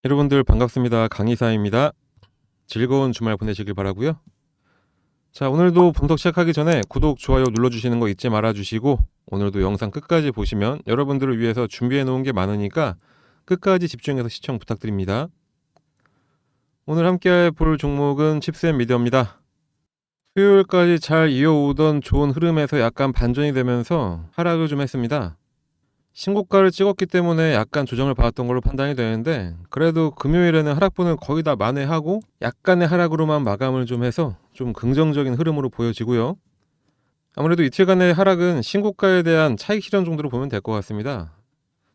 여러분들 반갑습니다. 강의사입니다. 즐거운 주말 보내시길 바라고요. 자, 오늘도 분석 시작하기 전에 구독, 좋아요 눌러주시는 거 잊지 말아주시고, 오늘도 영상 끝까지 보시면 여러분들을 위해서 준비해 놓은 게 많으니까 끝까지 집중해서 시청 부탁드립니다. 오늘 함께 볼 종목은 칩셋미디어입니다. 수요일까지 잘 이어오던 좋은 흐름에서 약간 반전이 되면서 하락을 좀 했습니다. 신고가를 찍었기 때문에 약간 조정을 받았던 걸로 판단이 되는데, 그래도 금요일에는 하락분을 거의 다 만회하고 약간의 하락으로만 마감을 좀 해서 좀 긍정적인 흐름으로 보여지고요. 아무래도 이틀간의 하락은 신고가에 대한 차익 실현 정도로 보면 될 것 같습니다.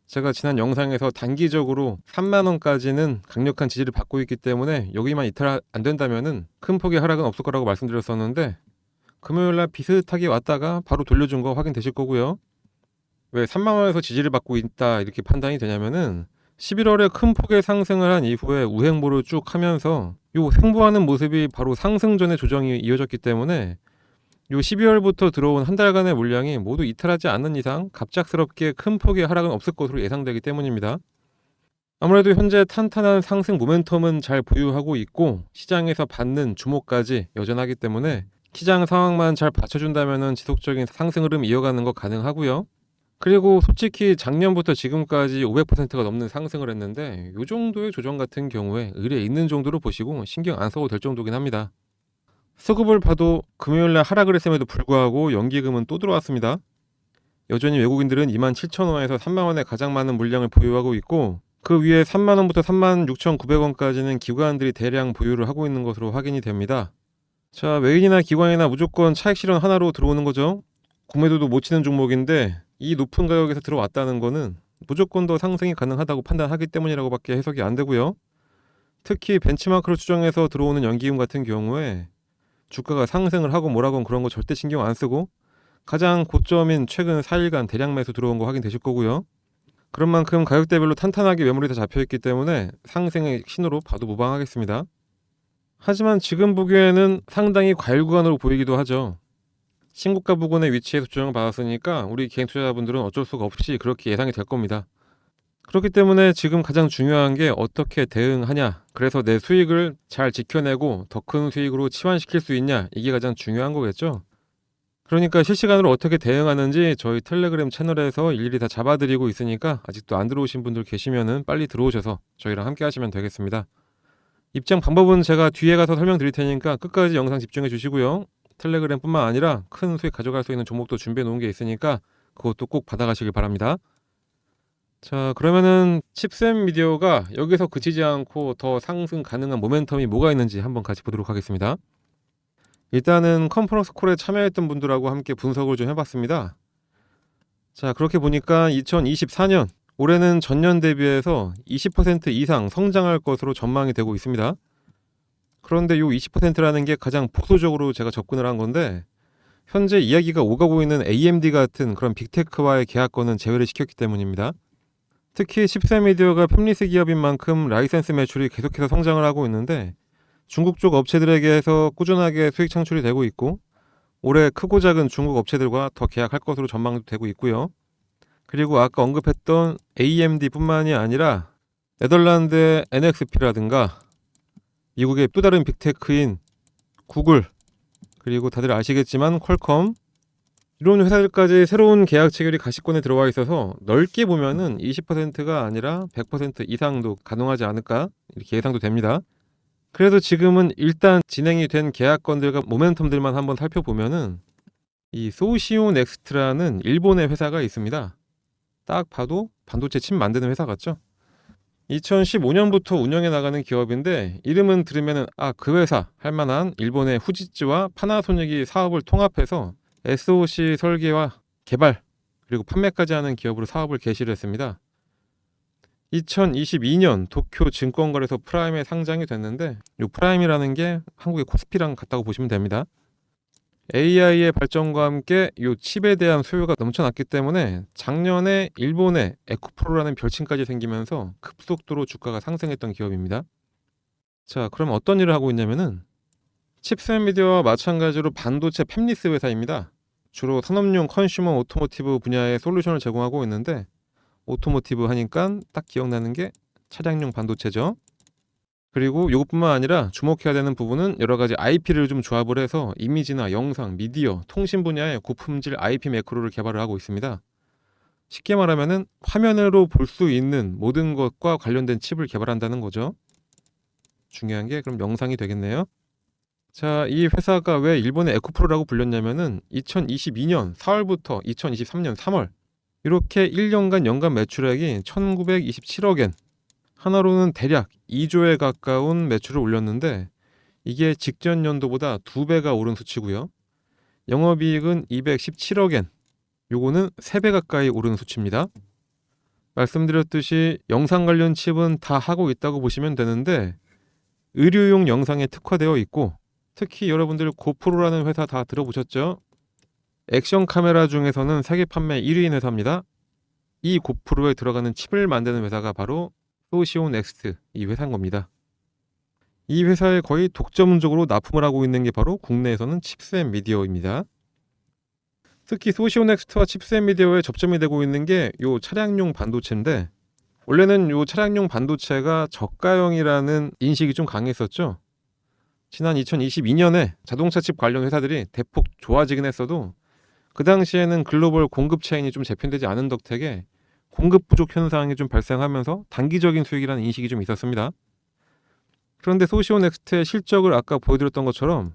제가 지난 영상에서 단기적으로 3만원까지는 강력한 지지를 받고 있기 때문에 여기만 이탈 안 된다면은 큰 폭의 하락은 없을 거라고 말씀드렸었는데, 금요일날 비슷하게 왔다가 바로 돌려준 거 확인되실 거고요. 왜 3만원에서 지지를 받고 있다 이렇게 판단이 되냐면은 11월에 큰 폭의 상승을 한 이후에 우행보를 쭉 하면서 요 횡보하는 모습이 바로 상승전의 조정이 이어졌기 때문에 요 12월부터 들어온 한 달간의 물량이 모두 이탈하지 않는 이상 갑작스럽게 큰 폭의 하락은 없을 것으로 예상되기 때문입니다. 아무래도 현재 탄탄한 상승 모멘텀은 잘 보유하고 있고 시장에서 받는 주목까지 여전하기 때문에 시장 상황만 잘 받쳐준다면 지속적인 상승 흐름 이어가는 거 가능하고요. 그리고 솔직히 작년부터 지금까지 500%가 넘는 상승을 했는데 이 정도의 조정 같은 경우에 의뢰 있는 정도로 보시고 신경 안 써도 될 정도긴 합니다. 수급을 봐도 금요일날 하락을 했음에도 불구하고 연기금은 또 들어왔습니다. 여전히 외국인들은 27,000원에서 3만원에 가장 많은 물량을 보유하고 있고, 그 위에 3만원부터 36,900원까지는 기관들이 대량 보유를 하고 있는 것으로 확인이 됩니다. 자, 외인이나 기관이나 무조건 차익 실현 하나로 들어오는 거죠. 구매도도 못 치는 종목인데 이 높은 가격에서 들어왔다는 거는 무조건 더 상승이 가능하다고 판단하기 때문이라고 밖에 해석이 안 되고요. 특히 벤치마크로 추정해서 들어오는 연기금 같은 경우에 주가가 상승을 하고 뭐라건 그런 거 절대 신경 안 쓰고 가장 고점인 최근 4일간 대량 매수 들어온 거 확인되실 거고요. 그런 만큼 가격대별로 탄탄하게 매물이 다 잡혀있기 때문에 상승의 신호로 봐도 무방하겠습니다. 하지만 지금 보기에는 상당히 과일 구간으로 보이기도 하죠. 신고가 부근의 위치에서 조정을 받았으니까 우리 개인 투자자분들은 어쩔 수가 없이 그렇게 예상이 될 겁니다. 그렇기 때문에 지금 가장 중요한 게 어떻게 대응하냐, 그래서 내 수익을 잘 지켜내고 더 큰 수익으로 치환시킬 수 있냐, 이게 가장 중요한 거겠죠. 그러니까 실시간으로 어떻게 대응하는지 저희 텔레그램 채널에서 일일이 다 잡아드리고 있으니까 아직도 안 들어오신 분들 계시면은 빨리 들어오셔서 저희랑 함께 하시면 되겠습니다. 입장 방법은 제가 뒤에 가서 설명드릴 테니까 끝까지 영상 집중해 주시고요. 텔레그램뿐만 아니라 큰 수익 가져갈 수 있는 종목도 준비해 놓은 게 있으니까 그것도 꼭 받아가시길 바랍니다. 자, 그러면은 칩셋미디어가 여기서 그치지 않고 더 상승 가능한 모멘텀이 뭐가 있는지 한번 같이 보도록 하겠습니다. 일단은 컨퍼런스 콜에 참여했던 분들하고 함께 분석을 좀 해봤습니다. 자, 그렇게 보니까 2024년 올해는 전년 대비해서 20% 이상 성장할 것으로 전망이 되고 있습니다. 그런데 요 20%라는 게 가장 보수적으로 제가 접근을 한 건데, 현재 이야기가 오가고 있는 AMD 같은 그런 빅테크와의 계약권은 제외를 시켰기 때문입니다. 특히 칩셋미디어가 팹리스 기업인 만큼 라이센스 매출이 계속해서 성장을 하고 있는데 중국 쪽 업체들에게서 꾸준하게 수익 창출이 되고 있고, 올해 크고 작은 중국 업체들과 더 계약할 것으로 전망되고 있고요. 그리고 아까 언급했던 AMD뿐만이 아니라 네덜란드의 NXP라든가 미국의 또 다른 빅테크인 구글, 그리고 다들 아시겠지만 퀄컴, 이런 회사들까지 새로운 계약 체결이 가시권에 들어와 있어서 넓게 보면은 20%가 아니라 100% 이상도 가능하지 않을까 이렇게 예상도 됩니다. 그래도 지금은 일단 진행이 된 계약건들과 모멘텀들만 한번 살펴보면은 이 소시오 넥스트라는 일본의 회사가 있습니다. 딱 봐도 반도체 칩 만드는 회사 같죠? 2015년부터 운영해 나가는 기업인데 이름은 들으면은 그 회사 할만한 일본의 후지츠와 파나소닉이 사업을 통합해서 SoC 설계와 개발 그리고 판매까지 하는 기업으로 사업을 개시를 했습니다. 2022년 도쿄 증권거래소 프라임에 상장이 됐는데 이 프라임이라는 게 한국의 코스피랑 같다고 보시면 됩니다. AI의 발전과 함께 이 칩에 대한 수요가 넘쳐났기 때문에 작년에 일본에 에코프로라는 별칭까지 생기면서 급속도로 주가가 상승했던 기업입니다. 자, 그럼 어떤 일을 하고 있냐면은 칩셋미디어와 마찬가지로 반도체 팹리스 회사입니다. 주로 산업용 컨슈머 오토모티브 분야의 솔루션을 제공하고 있는데, 오토모티브 하니까 딱 기억나는 게 차량용 반도체죠. 그리고 이것뿐만 아니라 주목해야 되는 부분은 여러 가지 IP를 좀 조합을 해서 이미지나 영상, 미디어, 통신 분야의 고품질 IP 매크로를 개발을 하고 있습니다. 쉽게 말하면은 화면으로 볼 수 있는 모든 것과 관련된 칩을 개발한다는 거죠. 중요한 게 그럼 영상이 되겠네요. 자, 이 회사가 왜 일본의 에코프로라고 불렸냐면은 2022년 4월부터 2023년 3월 이렇게 1년간 연간 매출액이 1927억엔, 하나로는 대략 2조에 가까운 매출을 올렸는데 이게 직전 연도보다 2배가 오른 수치고요. 영업이익은 217억엔, 요거는 3배 가까이 오른 수치입니다. 말씀드렸듯이 영상 관련 칩은 다 하고 있다고 보시면 되는데 의료용 영상에 특화되어 있고, 특히 여러분들 고프로라는 회사 다 들어보셨죠? 액션 카메라 중에서는 세계 판매 1위인 회사입니다. 이 고프로에 들어가는 칩을 만드는 회사가 바로 소시오넥스트, 이 회사인 겁니다. 이 회사에 거의 독점적으로 납품을 하고 있는 게 바로 국내에서는 칩스앤미디어입니다. 특히 소시오넥스트와 칩스앤미디어에 접점이 되고 있는 게 요 차량용 반도체인데, 원래는 요 차량용 반도체가 저가형이라는 인식이 좀 강했었죠. 지난 2022년에 자동차 칩 관련 회사들이 대폭 좋아지긴 했어도 그 당시에는 글로벌 공급 체인이 좀 재편되지 않은 덕택에 공급 부족 현상이 좀 발생하면서 단기적인 수익이라는 인식이 좀 있었습니다. 그런데 소시오넥스트의 실적을 아까 보여드렸던 것처럼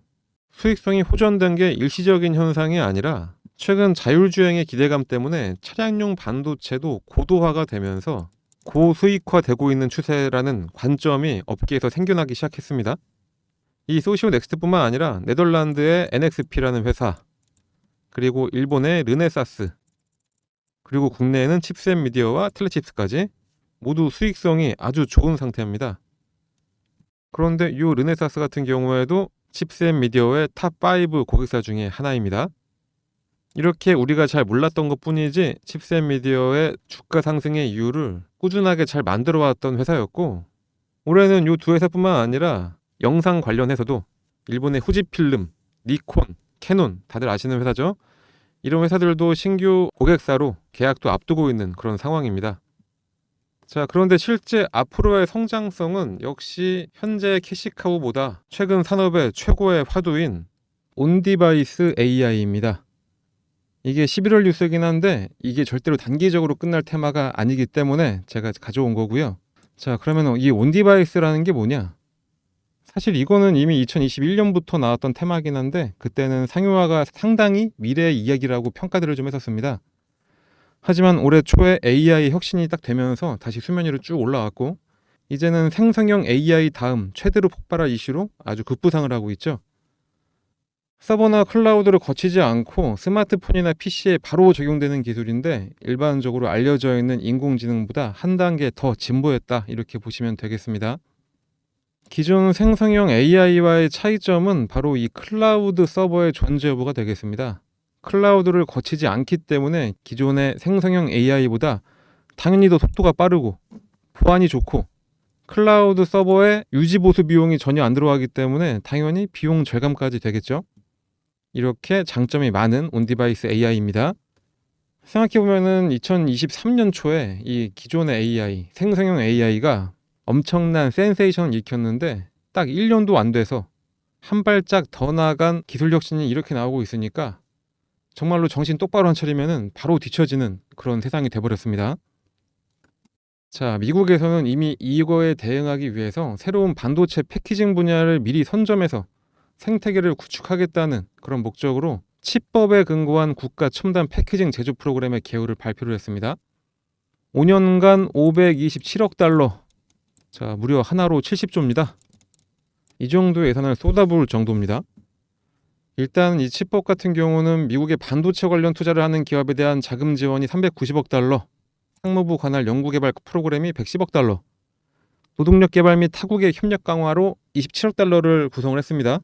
수익성이 호전된 게 일시적인 현상이 아니라 최근 자율주행의 기대감 때문에 차량용 반도체도 고도화가 되면서 고수익화되고 있는 추세라는 관점이 업계에서 생겨나기 시작했습니다. 이 소시오넥스트뿐만 아니라 네덜란드의 NXP라는 회사, 그리고 일본의 르네사스, 그리고 국내에는 칩스앤미디어와 텔레칩스까지 모두 수익성이 아주 좋은 상태입니다. 그런데 이 르네사스 같은 경우에도 칩스앤미디어의 탑5 고객사 중에 하나입니다. 이렇게 우리가 잘 몰랐던 것뿐이지 칩스앤미디어의 주가 상승의 이유를 꾸준하게 잘 만들어왔던 회사였고, 올해는 이 두 회사뿐만 아니라 영상 관련해서도 일본의 후지필름, 니콘, 캐논, 다들 아시는 회사죠. 이런 회사들도 신규 고객사로 계약도 앞두고 있는 그런 상황입니다. 자, 그런데 실제 앞으로의 성장성은 역시 현재 캐시카우보다 최근 산업의 최고의 화두인 온디바이스 AI입니다. 이게 11월 뉴스이긴 한데 이게 절대로 단기적으로 끝날 테마가 아니기 때문에 제가 가져온 거고요. 자, 그러면 이 온디바이스라는 게 뭐냐? 사실 이거는 이미 2021년부터 나왔던 테마긴 한데 그때는 상용화가 상당히 미래의 이야기라고 평가들을 좀 했었습니다. 하지만 올해 초에 AI 혁신이 딱 되면서 다시 수면 위로 쭉 올라왔고, 이제는 생성형 AI 다음 최대로 폭발할 이슈로 아주 급부상을 하고 있죠. 서버나 클라우드를 거치지 않고 스마트폰이나 PC에 바로 적용되는 기술인데 일반적으로 알려져 있는 인공지능보다 한 단계 더 진보했다, 이렇게 보시면 되겠습니다. 기존 생성형 AI와의 차이점은 바로 이 클라우드 서버의 존재 여부가 되겠습니다. 클라우드를 거치지 않기 때문에 기존의 생성형 AI보다 당연히 더 속도가 빠르고 보안이 좋고, 클라우드 서버에 유지 보수 비용이 전혀 안 들어가기 때문에 당연히 비용 절감까지 되겠죠. 이렇게 장점이 많은 온디바이스 AI입니다. 생각해보면은 2023년 초에 이 기존의 AI, 생성형 AI가 엄청난 센세이션을 일으켰는데 딱 1년도 안 돼서 한 발짝 더 나아간 기술 혁신이 이렇게 나오고 있으니까 정말로 정신 똑바로 안 차리면은 바로 뒤처지는 그런 세상이 돼버렸습니다. 자, 미국에서는 이미 이거에 대응하기 위해서 새로운 반도체 패키징 분야를 미리 선점해서 생태계를 구축하겠다는 그런 목적으로 칩법에 근거한 국가 첨단 패키징 제조 프로그램의 개요를 발표를 했습니다. 5년간 527억 달러, 자, 무려 하나로 70조입니다. 이 정도 예산을 쏟아부을 정도입니다. 일단 이 칩법 같은 경우는 미국의 반도체 관련 투자를 하는 기업에 대한 자금 지원이 390억 달러, 상무부 관할 연구개발 프로그램이 110억 달러, 노동력 개발 및 타국의 협력 강화로 27억 달러를 구성을 했습니다.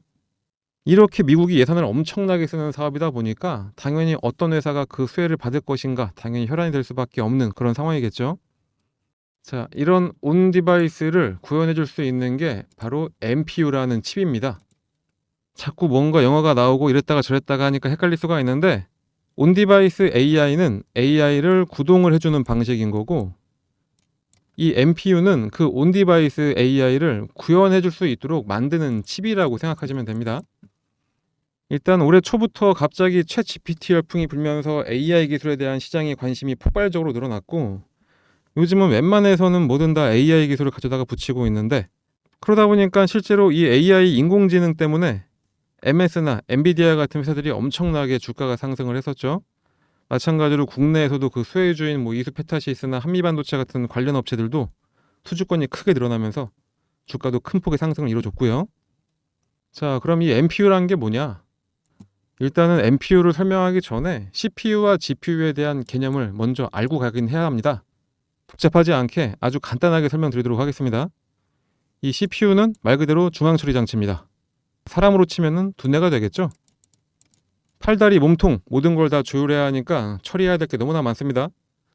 이렇게 미국이 예산을 엄청나게 쓰는 사업이다 보니까 당연히 어떤 회사가 그 수혜를 받을 것인가 당연히 혈안이 될 수밖에 없는 그런 상황이겠죠. 자, 이런 온 디바이스를 구현해 줄 수 있는 게 바로 MPU라는 칩입니다. 자꾸 뭔가 영어가 나오고 이랬다가 저랬다가 하니까 헷갈릴 수가 있는데, 온 디바이스 AI는 AI를 구동을 해주는 방식인 거고, 이 NPU는 그 온디바이스 AI를 구현해 줄 수 있도록 만드는 칩이라고 생각하시면 됩니다. 일단 올해 초부터 갑자기 챗 GPT 열풍이 불면서 AI 기술에 대한 시장의 관심이 폭발적으로 늘어났고, 요즘은 웬만해서는 뭐든 다 AI 기술을 가져다가 붙이고 있는데, 그러다 보니까 실제로 이 AI 인공지능 때문에 MS나 엔비디아 같은 회사들이 엄청나게 주가가 상승을 했었죠. 마찬가지로 국내에서도 그 수혜주인 이수페타시스나 한미반도체 같은 관련 업체들도 투주권이 크게 늘어나면서 주가도 큰 폭의 상승을 이뤄줬고요. 자, 그럼 이 NPU라는 게 뭐냐? 일단은 NPU를 설명하기 전에 CPU와 GPU에 대한 개념을 먼저 알고 가긴 해야 합니다. 복잡하지 않게 아주 간단하게 설명드리도록 하겠습니다. 이 CPU는 말 그대로 중앙처리 장치입니다. 사람으로 치면은 두뇌가 되겠죠? 팔다리 몸통 모든 걸 다 조율해야 하니까 처리해야 될 게 너무나 많습니다.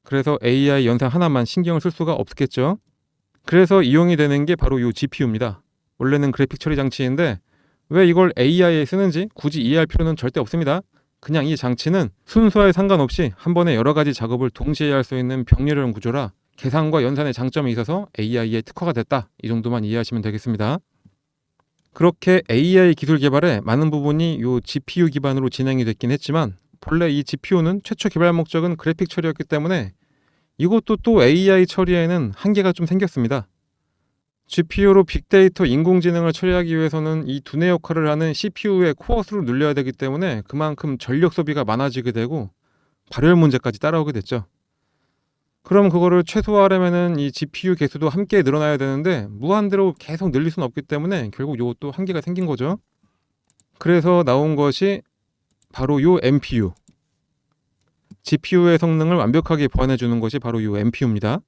그래서 AI 연산 하나만 신경을 쓸 수가 없겠죠. 그래서 이용이 되는 게 바로 이 GPU입니다. 원래는 그래픽 처리 장치인데 왜 이걸 AI에 쓰는지 굳이 이해할 필요는 절대 없습니다. 그냥 이 장치는 순서에 상관없이 한 번에 여러 가지 작업을 동시에 할 수 있는 병렬형 구조라 계산과 연산의 장점이 있어서 AI의 특화가 됐다. 이 정도만 이해하시면 되겠습니다. 그렇게 AI 기술 개발에 많은 부분이 이 GPU 기반으로 진행이 됐긴 했지만 본래 이 GPU는 최초 개발 목적은 그래픽 처리였기 때문에 이것도 또 AI 처리에는 한계가 좀 생겼습니다. GPU로 빅데이터 인공지능을 처리하기 위해서는 이 두뇌 역할을 하는 CPU의 코어 수를 늘려야 되기 때문에 그만큼 전력 소비가 많아지게 되고 발열 문제까지 따라오게 됐죠. 그럼 그거를 최소화하려면은 이 GPU 개수도 함께 늘어나야 되는데 무한대로 계속 늘릴 수는 없기 때문에 결국 이것도 한계가 생긴 거죠. 그래서 나온 것이 바로 요 NPU. GPU의 성능을 완벽하게 보완해 주는 것이 바로 요 NPU입니다.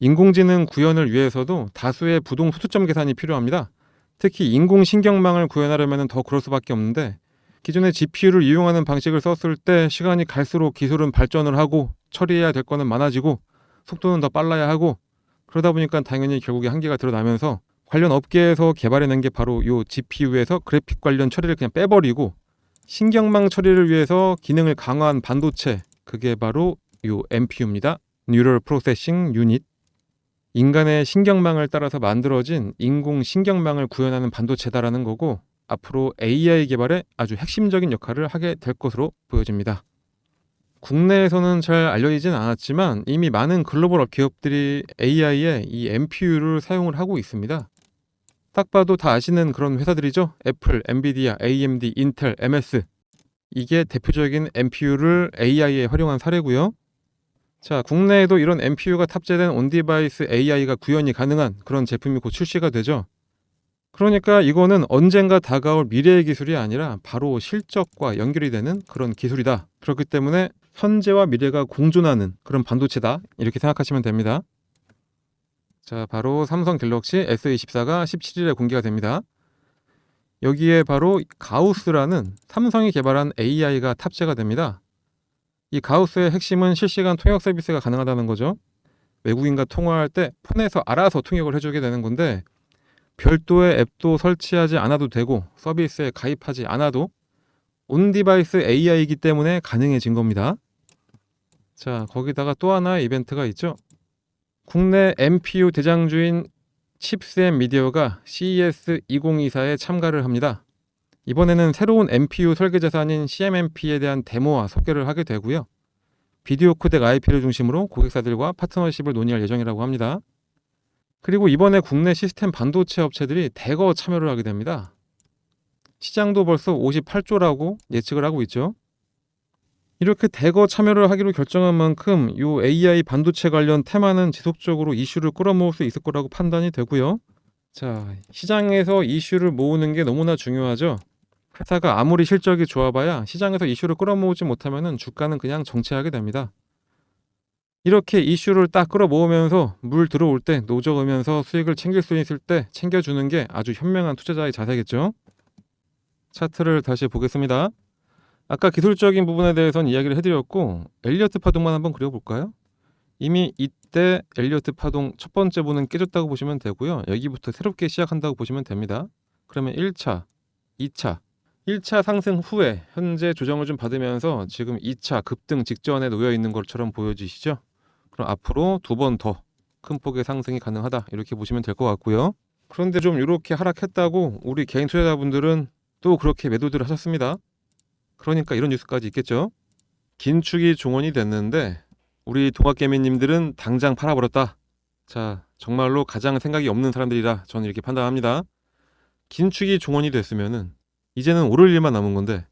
인공지능 구현을 위해서도 다수의 부동 소수점 계산이 필요합니다. 특히 인공신경망을 구현하려면 더 그럴 수밖에 없는데 기존의 GPU를 이용하는 방식을 썼을 때 시간이 갈수록 기술은 발전을 하고 처리해야 될 거는 많아지고 속도는 더 빨라야 하고 그러다 보니까 당연히 결국에 한계가 드러나면서 관련 업계에서 개발해낸 게 바로 이 GPU에서 그래픽 관련 처리를 그냥 빼버리고 신경망 처리를 위해서 기능을 강화한 반도체, 그게 바로 이 NPU입니다. Neural Processing Unit. 인간의 신경망을 따라서 만들어진 인공신경망을 구현하는 반도체다라는 거고 앞으로 AI 개발에 아주 핵심적인 역할을 하게 될 것으로 보여집니다. 국내에서는 잘 알려지진 않았지만 이미 많은 글로벌 기업들이 AI에 이 NPU를 사용을 하고 있습니다. 딱 봐도 다 아시는 그런 회사들이죠. 애플, 엔비디아, AMD, 인텔, MS. 이게 대표적인 NPU를 AI에 활용한 사례고요. 자, 국내에도 이런 NPU가 탑재된 온디바이스 AI가 구현이 가능한 그런 제품이 곧 출시가 되죠. 그러니까 이거는 언젠가 다가올 미래의 기술이 아니라 바로 실적과 연결이 되는 그런 기술이다. 그렇기 때문에 현재와 미래가 공존하는 그런 반도체다. 이렇게 생각하시면 됩니다. 자, 바로 삼성 갤럭시 S24가 17일에 공개가 됩니다. 여기에 바로 가우스라는 삼성이 개발한 AI가 탑재가 됩니다. 이 가우스의 핵심은 실시간 통역 서비스가 가능하다는 거죠. 외국인과 통화할 때 폰에서 알아서 통역을 해주게 되는 건데 별도의 앱도 설치하지 않아도 되고 서비스에 가입하지 않아도 온디바이스 AI이기 때문에 가능해진 겁니다. 자, 거기다가 또 하나의 이벤트가 있죠. 국내 NPU 대장주인 칩스앤 미디어가 CES 2024에 참가를 합니다. 이번에는 새로운 NPU 설계 자산인 CMMP에 대한 데모와 소개를 하게 되고요. 비디오 코덱 IP를 중심으로 고객사들과 파트너십을 논의할 예정이라고 합니다. 그리고 이번에 국내 시스템 반도체 업체들이 대거 참여를 하게 됩니다. 시장도 벌써 58조라고 예측을 하고 있죠. 이렇게 대거 참여를 하기로 결정한 만큼 이 AI 반도체 관련 테마는 지속적으로 이슈를 끌어모을 수 있을 거라고 판단이 되고요. 자, 시장에서 이슈를 모으는 게 너무나 중요하죠. 회사가 아무리 실적이 좋아봐야 시장에서 이슈를 끌어모으지 못하면 주가는 그냥 정체하게 됩니다. 이렇게 이슈를 딱 끌어모으면서 물 들어올 때 노져오면서 수익을 챙길 수 있을 때 챙겨주는 게 아주 현명한 투자자의 자세겠죠. 차트를 다시 보겠습니다. 아까 기술적인 부분에 대해서는 이야기를 해드렸고 엘리어트 파동만 한번 그려볼까요? 이미 이때 엘리어트 파동 첫 번째 부는 깨졌다고 보시면 되고요. 여기부터 새롭게 시작한다고 보시면 됩니다. 그러면 1차, 2차 1차 상승 후에 현재 조정을 좀 받으면서 지금 2차 급등 직전에 놓여 있는 것처럼 보여지시죠? 그럼 앞으로 두 번 더 큰 폭의 상승이 가능하다 이렇게 보시면 될 것 같고요. 그런데 좀 이렇게 하락했다고 우리 개인 투자자분들은 또 그렇게 매도들을 하셨습니다. 그러니까 이런 뉴스까지 있겠죠. 긴축이 종언이 됐는데 우리 동학개미님들은 당장 팔아버렸다. 자, 정말로 가장 생각이 없는 사람들이라 저는 이렇게 판단합니다. 긴축이 종언이 됐으면은 이제는 오를 일만 남은 건데,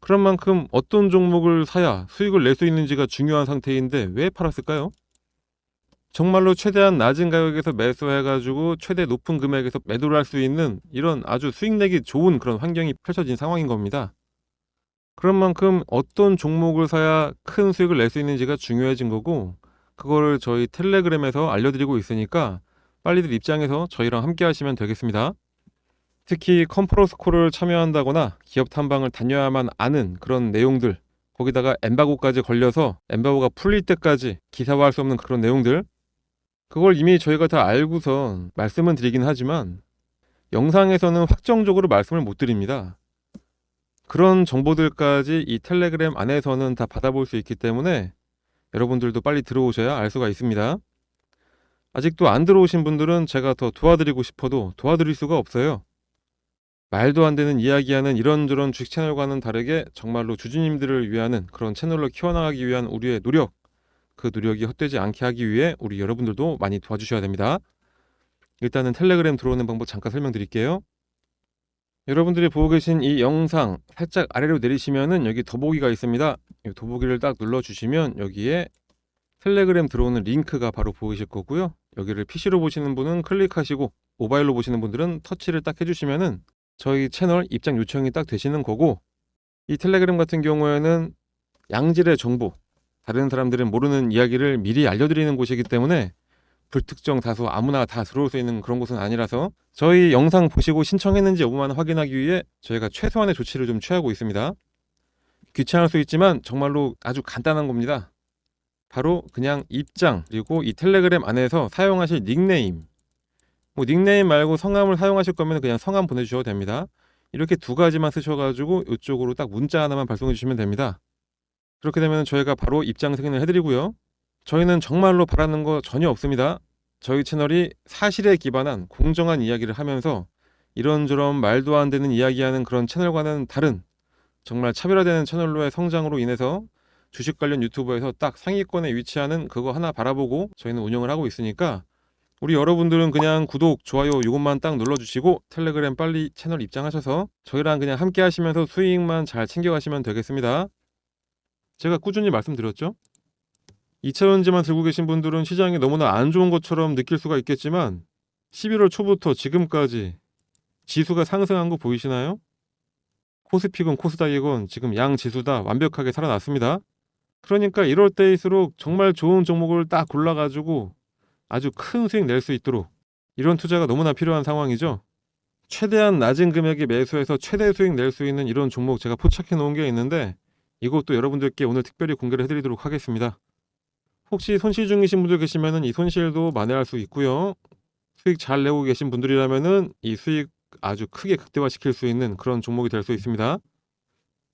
그런 만큼 어떤 종목을 사야 수익을 낼 수 있는지가 중요한 상태인데 왜 팔았을까요? 정말로 최대한 낮은 가격에서 매수해가지고 최대 높은 금액에서 매도를 할 수 있는 이런 아주 수익 내기 좋은 그런 환경이 펼쳐진 상황인 겁니다. 그런 만큼 어떤 종목을 사야 큰 수익을 낼 수 있는지가 중요해진 거고, 그거를 저희 텔레그램에서 알려드리고 있으니까 빨리들 입장해서 저희랑 함께 하시면 되겠습니다. 특히 컨퍼런스콜을 참여한다거나 기업 탐방을 다녀야만 아는 그런 내용들, 거기다가 엠바고까지 걸려서 엠바고가 풀릴 때까지 기사화할 수 없는 그런 내용들, 그걸 이미 저희가 다 알고선 말씀은 드리긴 하지만 영상에서는 확정적으로 말씀을 못 드립니다. 그런 정보들까지 이 텔레그램 안에서는 다 받아볼 수 있기 때문에 여러분들도 빨리 들어오셔야 알 수가 있습니다. 아직도 안 들어오신 분들은 제가 더 도와드리고 싶어도 도와드릴 수가 없어요. 말도 안 되는 이야기하는 이런저런 주식 채널과는 다르게 정말로 주주님들을 위하는 그런 채널로 키워나가기 위한 우리의 노력, 그 노력이 헛되지 않게 하기 위해 우리 여러분들도 많이 도와주셔야 됩니다. 일단은 텔레그램 들어오는 방법 잠깐 설명드릴게요. 여러분들이 보고 계신 이 영상 살짝 아래로 내리시면은 여기 더보기가 있습니다. 이 더보기를 딱 눌러주시면 여기에 텔레그램 들어오는 링크가 바로 보이실 거고요. 여기를 PC로 보시는 분은 클릭하시고 모바일로 보시는 분들은 터치를 딱 해주시면은 저희 채널 입장 요청이 딱 되시는 거고, 이 텔레그램 같은 경우에는 양질의 정보, 다른 사람들은 모르는 이야기를 미리 알려드리는 곳이기 때문에 불특정 다수 아무나 다 들어올 수 있는 그런 곳은 아니라서 저희 영상 보시고 신청했는지 여부만 확인하기 위해 저희가 최소한의 조치를 좀 취하고 있습니다. 귀찮을 수 있지만 정말로 아주 간단한 겁니다. 바로 그냥 입장, 그리고 이 텔레그램 안에서 사용하실 닉네임, 뭐 닉네임 말고 성함을 사용하실 거면 그냥 성함 보내주셔도 됩니다. 이렇게 두 가지만 쓰셔가지고 이쪽으로 딱 문자 하나만 발송해 주시면 됩니다. 그렇게 되면 저희가 바로 입장 승인을 해드리고요. 저희는 정말로 바라는 거 전혀 없습니다. 저희 채널이 사실에 기반한 공정한 이야기를 하면서 이런저런 말도 안 되는 이야기하는 그런 채널과는 다른 정말 차별화되는 채널로의 성장으로 인해서 주식 관련 유튜버에서 딱 상위권에 위치하는 그거 하나 바라보고 저희는 운영을 하고 있으니까 우리 여러분들은 그냥 구독, 좋아요 이것만 딱 눌러주시고 텔레그램 빨리 채널 입장하셔서 저희랑 그냥 함께 하시면서 수익만 잘 챙겨가시면 되겠습니다. 제가 꾸준히 말씀드렸죠? 2차전지만 들고 계신 분들은 시장이 너무나 안 좋은 것처럼 느낄 수가 있겠지만 11월 초부터 지금까지 지수가 상승한 거 보이시나요? 코스피건 코스닥이건 지금 양 지수 다 완벽하게 살아났습니다. 그러니까 이럴 때일수록 정말 좋은 종목을 딱 골라가지고 아주 큰 수익 낼 수 있도록 이런 투자가 너무나 필요한 상황이죠. 최대한 낮은 금액에 매수해서 최대 수익 낼 수 있는 이런 종목 제가 포착해 놓은 게 있는데 이것도 여러분들께 오늘 특별히 공개를 해드리도록 하겠습니다. 혹시 손실 중이신 분들 계시면은 이 손실도 만회할 수 있고요. 수익 잘 내고 계신 분들이라면은 이 수익 아주 크게 극대화시킬 수 있는 그런 종목이 될 수 있습니다.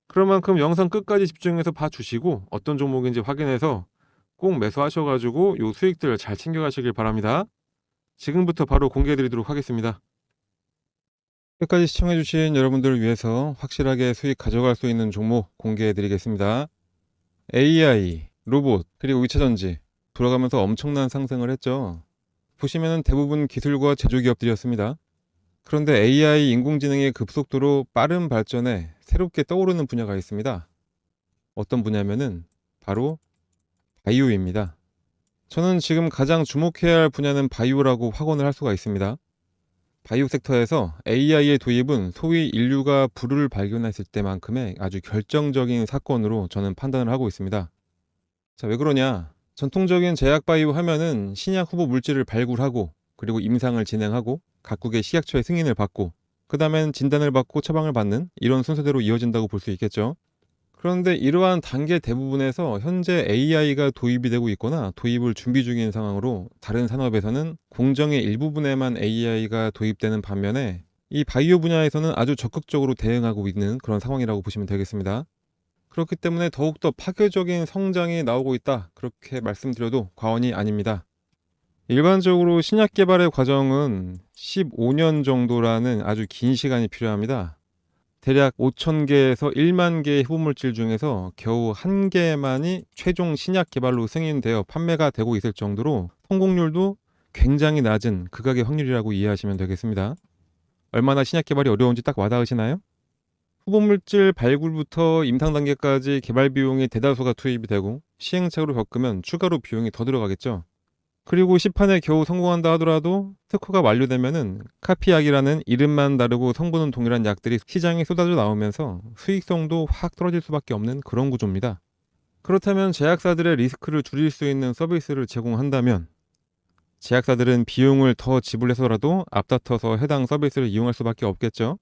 그럴 만큼 영상 끝까지 집중해서 봐주시고 어떤 종목인지 확인해서 꼭 매수하셔가지고 요 수익들 잘 챙겨가시길 바랍니다. 지금부터 바로 공개해드리도록 하겠습니다. 끝까지 시청해주신 여러분들을 위해서 확실하게 수익 가져갈 수 있는 종목 공개해드리겠습니다. AI, 로봇, 그리고 2차전지 돌아가면서 엄청난 상승을 했죠. 보시면은 대부분 기술과 제조기업들이었습니다. 그런데 AI 인공지능의 급속도로 빠른 발전에 새롭게 떠오르는 분야가 있습니다. 어떤 분야면은 바로 바이오입니다. 저는 지금 가장 주목해야 할 분야는 바이오라고 확언을 할 수가 있습니다. 바이오 섹터에서 AI의 도입은 소위 인류가 불을 발견했을 때만큼의 아주 결정적인 사건으로 저는 판단을 하고 있습니다. 자, 왜 그러냐? 전통적인 제약 바이오 하면은 신약 후보 물질을 발굴하고 그리고 임상을 진행하고 각국의 식약처의 승인을 받고 그 다음엔 진단을 받고 처방을 받는 이런 순서대로 이어진다고 볼 수 있겠죠. 그런데 이러한 단계 대부분에서 현재 AI가 도입이 되고 있거나 도입을 준비 중인 상황으로 다른 산업에서는 공정의 일부분에만 AI가 도입되는 반면에 이 바이오 분야에서는 아주 적극적으로 대응하고 있는 그런 상황이라고 보시면 되겠습니다. 그렇기 때문에 더욱더 파괴적인 성장이 나오고 있다, 그렇게 말씀드려도 과언이 아닙니다. 일반적으로 신약 개발의 과정은 15년 정도라는 아주 긴 시간이 필요합니다. 대략 5,000개에서 1만 개의 후보물질 중에서 겨우 1개만이 최종 신약 개발로 승인되어 판매가 되고 있을 정도로 성공률도 굉장히 낮은 극악의 확률이라고 이해하시면 되겠습니다. 얼마나 신약 개발이 어려운지 딱 와닿으시나요? 후보물질 발굴부터 임상 단계까지 개발 비용이 대다수가 투입이 되고 시행착오를 겪으면 추가로 비용이 더 들어가겠죠. 그리고 시판에 겨우 성공한다 하더라도 특허가 완료되면은 카피약이라는 이름만 다르고 성분은 동일한 약들이 시장에 쏟아져 나오면서 수익성도 확 떨어질 수밖에 없는 그런 구조입니다. 그렇다면 제약사들의 리스크를 줄일 수 있는 서비스를 제공한다면 제약사들은 비용을 더 지불해서라도 앞다퉈서 해당 서비스를 이용할 수밖에 없겠죠.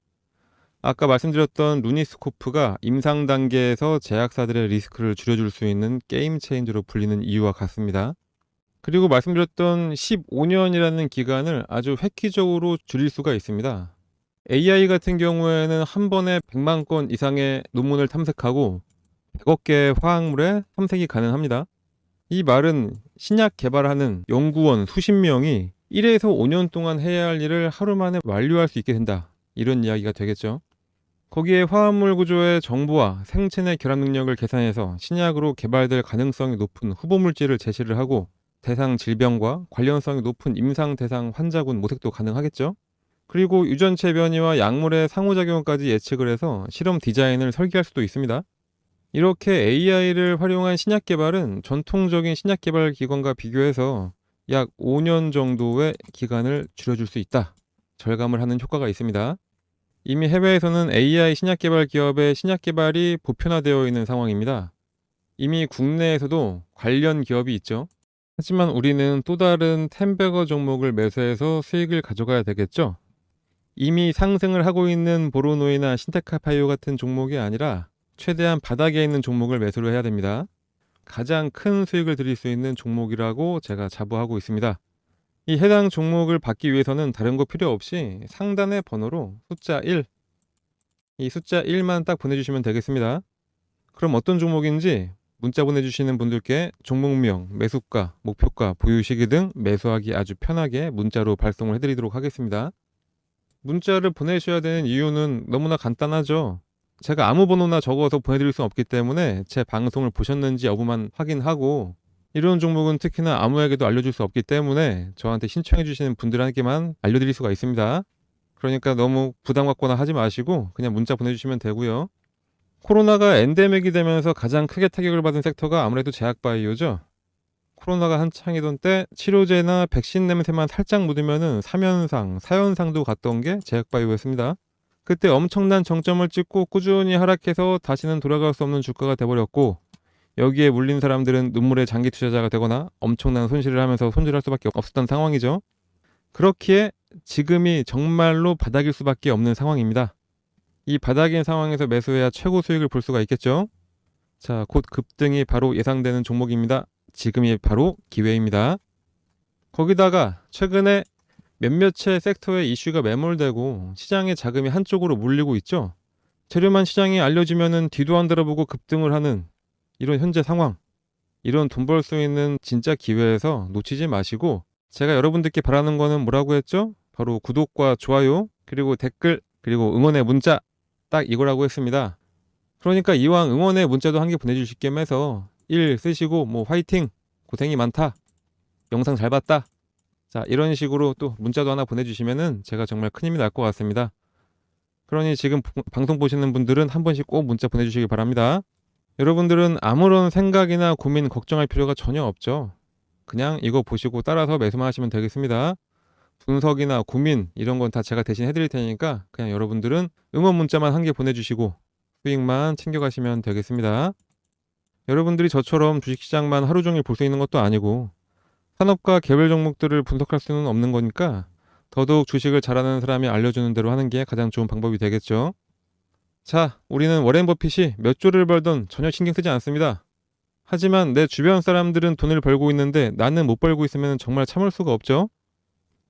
아까 말씀드렸던 루니스코프가 임상 단계에서 제약사들의 리스크를 줄여줄 수 있는 게임 체인저로 불리는 이유와 같습니다. 그리고 말씀드렸던 15년이라는 기간을 아주 획기적으로 줄일 수가 있습니다. AI 같은 경우에는 한 번에 100만 건 이상의 논문을 탐색하고 100억 개의 화학물에 탐색이 가능합니다. 이 말은 신약 개발하는 연구원 수십 명이 1에서 5년 동안 해야 할 일을 하루 만에 완료할 수 있게 된다. 이런 이야기가 되겠죠. 거기에 화합물 구조의 정보와 생체 내 결합 능력을 계산해서 신약으로 개발될 가능성이 높은 후보물질을 제시를 하고 대상 질병과 관련성이 높은 임상 대상 환자군 모색도 가능하겠죠. 그리고 유전체 변이와 약물의 상호작용까지 예측을 해서 실험 디자인을 설계할 수도 있습니다. 이렇게 AI를 활용한 신약 개발은 전통적인 신약 개발 기관과 비교해서 약 5년 정도의 기간을 줄여줄 수 있다. 절감을 하는 효과가 있습니다. 이미 해외에서는 AI 신약 개발 기업의 신약 개발이 보편화되어 있는 상황입니다. 이미 국내에서도 관련 기업이 있죠. 하지만 우리는 또 다른 템베거 종목을 매수해서 수익을 가져가야 되겠죠. 이미 상승을 하고 있는 보로노이나 신테카파이오 같은 종목이 아니라 최대한 바닥에 있는 종목을 매수를 해야 됩니다. 가장 큰 수익을 드릴 수 있는 종목이라고 제가 자부하고 있습니다. 이 해당 종목을 받기 위해서는 다른 거 필요 없이 상단의 번호로 숫자 1, 이 숫자 1만 딱 보내주시면 되겠습니다. 그럼 어떤 종목인지 문자 보내주시는 분들께 종목명, 매수가, 목표가, 보유 시기 등 매수하기 아주 편하게 문자로 발송을 해드리도록 하겠습니다. 문자를 보내셔야 되는 이유는 너무나 간단하죠. 제가 아무 번호나 적어서 보내드릴 수는 없기 때문에 제 방송을 보셨는지 여부만 확인하고 이런 종목은 특히나 아무에게도 알려줄 수 없기 때문에 저한테 신청해 주시는 분들에게만 알려드릴 수가 있습니다. 그러니까 너무 부담 갖거나 하지 마시고 그냥 문자 보내주시면 되고요. 코로나가 엔데믹이 되면서 가장 크게 타격을 받은 섹터가 아무래도 제약바이오죠. 코로나가 한창이던 때 치료제나 백신 냄새만 살짝 묻으면은 3연상, 4연상도 갔던 게 제약바이오였습니다. 그때 엄청난 정점을 찍고 꾸준히 하락해서 다시는 돌아갈 수 없는 주가가 돼버렸고 여기에 물린 사람들은 눈물의 장기 투자자가 되거나 엄청난 손실을 하면서 손절할 수밖에 없었던 상황이죠. 그렇기에 지금이 정말로 바닥일 수밖에 없는 상황입니다. 이 바닥인 상황에서 매수해야 최고 수익을 볼 수가 있겠죠. 자, 곧 급등이 바로 예상되는 종목입니다. 지금이 바로 기회입니다. 거기다가 최근에 몇몇의 섹터의 이슈가 매몰되고 시장의 자금이 한쪽으로 몰리고 있죠. 재료만 시장에 알려지면은 뒤도 안 돌아보고 급등을 하는 이런 현재 상황, 이런 돈 벌 수 있는 진짜 기회에서 놓치지 마시고 제가 여러분들께 바라는 거는 뭐라고 했죠? 바로 구독과 좋아요, 그리고 댓글, 그리고 응원의 문자 딱 이거라고 했습니다. 그러니까 이왕 응원의 문자도 한 개 보내주실 겸 해서 일 쓰시고 뭐 화이팅, 고생이 많다, 영상 잘 봤다, 자 이런 식으로 또 문자도 하나 보내주시면은 제가 정말 큰 힘이 날 것 같습니다. 그러니 지금 방송 보시는 분들은 한 번씩 꼭 문자 보내주시기 바랍니다. 여러분들은 아무런 생각이나 고민, 걱정할 필요가 전혀 없죠. 그냥 이거 보시고 따라서 매수만 하시면 되겠습니다. 분석이나 고민 이런 건 다 제가 대신 해드릴 테니까 그냥 여러분들은 응원 문자만 한 개 보내주시고 수익만 챙겨가시면 되겠습니다. 여러분들이 저처럼 주식시장만 하루 종일 볼 수 있는 것도 아니고 산업과 개별 종목들을 분석할 수는 없는 거니까 더더욱 주식을 잘하는 사람이 알려주는 대로 하는 게 가장 좋은 방법이 되겠죠. 자, 우리는 워렌 버핏이 몇 조를 벌던 전혀 신경 쓰지 않습니다. 하지만 내 주변 사람들은 돈을 벌고 있는데 나는 못 벌고 있으면 정말 참을 수가 없죠.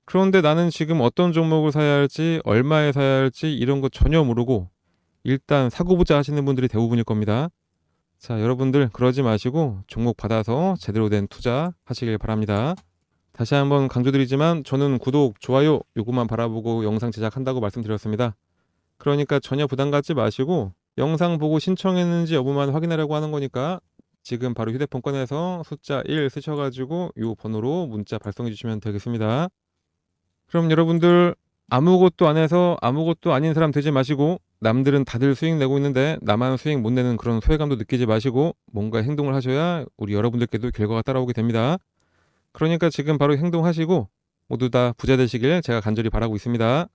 그런데 나는 지금 어떤 종목을 사야 할지, 얼마에 사야 할지 이런 거 전혀 모르고 일단 사고 보자 하시는 분들이 대부분일 겁니다. 자, 여러분들 그러지 마시고 종목 받아서 제대로 된 투자 하시길 바랍니다. 다시 한번 강조드리지만 저는 구독, 좋아요 요것만 바라보고 영상 제작한다고 말씀드렸습니다. 그러니까 전혀 부담 갖지 마시고 영상 보고 신청했는지 여부만 확인하려고 하는 거니까 지금 바로 휴대폰 꺼내서 숫자 1 쓰셔가지고 요 번호로 문자 발송해 주시면 되겠습니다. 그럼 여러분들 아무것도 안 해서 아무것도 아닌 사람 되지 마시고 남들은 다들 수익 내고 있는데 나만 수익 못 내는 그런 소외감도 느끼지 마시고 뭔가 행동을 하셔야 우리 여러분들께도 결과가 따라오게 됩니다. 그러니까 지금 바로 행동하시고 모두 다 부자 되시길 제가 간절히 바라고 있습니다.